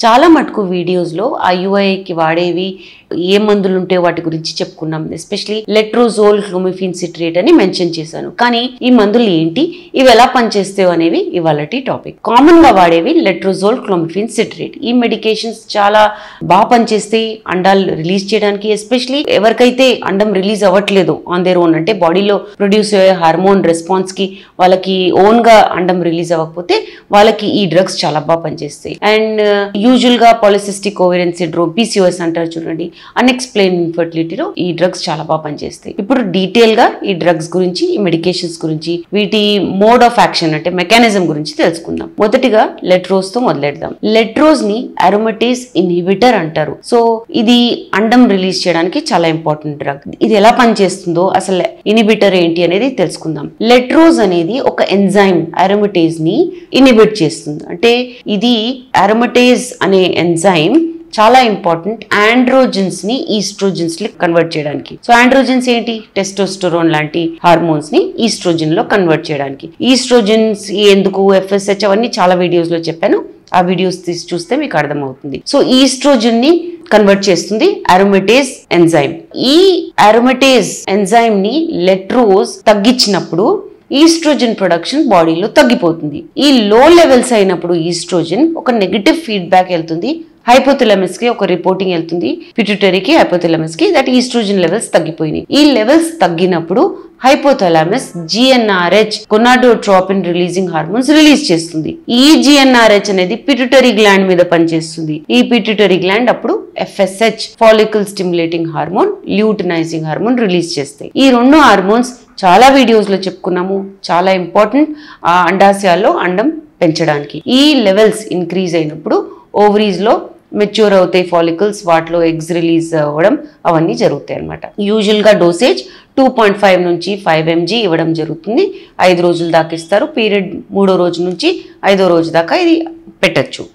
చాలా మటుకు వీడియోస్లో IUI-కి వాడేవి ఏ మందులు ఉంటే వాటి గురించి చెప్పుకున్నాం. ఎస్పెషలీ లెట్రోజోల్ క్లోమిఫెన్ సిట్రేట్ అని మెన్షన్ చేశాను. కానీ ఈ మందులు ఏంటి, ఇవి ఎలా పనిచేస్తాయో అనేవి ఇవాళటి టాపిక్. కామన్ గా వాడేవి లెట్రోజోల్ క్లోమిఫెన్ సిట్రేట్. ఈ మెడికేషన్స్ చాలా బాగా పనిచేస్తాయి అండాలు రిలీజ్ చేయడానికి. ఎస్పెషలీ ఎవరికైతే అండం రిలీజ్ అవ్వట్లేదు ఆన్ దేర్ ఓన్, అంటే బాడీలో ప్రొడ్యూస్ అయ్యే హార్మోన్ రెస్పాన్స్ కి వాళ్ళకి ఓన్ గా అండం రిలీజ్ అవ్వకపోతే వాళ్ళకి ఈ డ్రగ్స్ చాలా బాగా పనిచేస్తాయి. అండ్ యూజువల్ గా పాలిసిస్టిక్ ఓవేరియన్ సిండ్రోమ్ PCOS అంటారు చూడండి, అన్ఎక్స్ప్లెయిన్ ఇన్ఫర్టిలిటీలో ఈ డ్రగ్స్ చాలా బాగా పనిచేస్తాయి. ఇప్పుడు డీటెయిల్ గా ఈ డ్రగ్స్ గురించి, ఈ మెడికేషన్స్ గురించి, వీటి మోడ్ ఆఫ్ యాక్షన్ అంటే మెకానిజం గురించి తెలుసుకుందాం. మొదటిగా లెట్రోజ్ తో మొదలెడదాం. లెట్రోజ్ ని అరోమటేజ్ ఇన్హిబిటర్ అంటారు. సో ఇది అండం రిలీజ్ చేయడానికి చాలా ఇంపార్టెంట్ డ్రగ్. ఇది ఎలా పనిచేస్తుందో, అసలు ఇన్హిబిటర్ ఏంటి అనేది తెలుసుకుందాం. లెట్రోజ్ అనేది ఒక ఎంజైమ్ అరోమటేజ్ ని ఇన్హిబిట్ చేస్తుంది. అంటే ఇది అరోమటేజ్ అనే ఎంజైమ్ చాలా ఇంపార్టెంట్ ఆండ్రోజన్స్ ని ఈస్ట్రోజన్స్ కి కన్వర్ట్ చేయడానికి. సో ఆండ్రోజన్స్ ఏంటి, టెస్టోస్టెరోన్ లాంటి హార్మోన్స్ ని ఈస్ట్రోజన్ లో కన్వర్ట్ చేయడానికి. ఈస్ట్రోజన్స్ ఎందుకు, FSH అవన్నీ చాలా వీడియోస్ లో చెప్పాను. ఆ వీడియోస్ తీసి చూస్తే మీకు అర్థమవుతుంది. సో ఈస్ట్రోజన్ ని కన్వర్ట్ చేస్తుంది అరోమటేజ్ ఎంజైమ్. ఈ అరోమటేజ్ ఎంజైమ్ ని లెట్రోజ్ తగ్గించినప్పుడు ఈస్ట్రోజన్ ప్రొడక్షన్ బాడీలో తగ్గిపోతుంది. ఈ లో లెవెల్స్ అయినప్పుడు ఈస్ట్రోజన్ ఒక నెగటివ్ ఫీడ్బ్యాక్ వెళ్తుంది హైపోథాలమస్ కి, ఒక రిపోర్టింగ్ వెళ్తుంది పిట్యూటరీకి, హైపోథాలమస్ కి, దట్ ఈస్ట్రోజన్ లెవెల్స్ తగ్గిపోయినాయి. ఈ లెవెల్స్ తగ్గినప్పుడు hypothalamus GnRH gonadotropin releasing hormones release చేస్తుంది. ఈ GnRH అనేది పిట్యూటరీ గ్లాండ్ మీద పనిచేస్తుంది. ఈ పిట్యూటరీ గ్లాండ్ అప్పుడు FSH follicle stimulating hormone, luteinising hormone release చేస్తాయి. ఈ రెండు హార్మోన్స్ చాలా వీడియోస్ లో చెప్పుకున్నాము, చాలా ఇంపార్టెంట్ అండాశయాల్లో అండం పెంచడానికి. ఈ లెవెల్స్ ఇంక్రీజ్ అయినప్పుడు ఓవరీస్ లో మెచ్యూర్ అవుతాయి ఫాలికల్స్, వాటిలో ఎగ్స్ రిలీజ్ అవ్వడం అవన్నీ జరుగుతాయి అనమాట. యూజువల్ గా డోసేజ్ 2.5 నుంచి 5 mg ఇవ్వడం జరుగుతుంది. 5 రోజుల దాకా ఇస్తారు. పీరియడ్ 3వ రోజు నుంచి 5వ రోజు దాకా ఇది పెట్టచ్చు.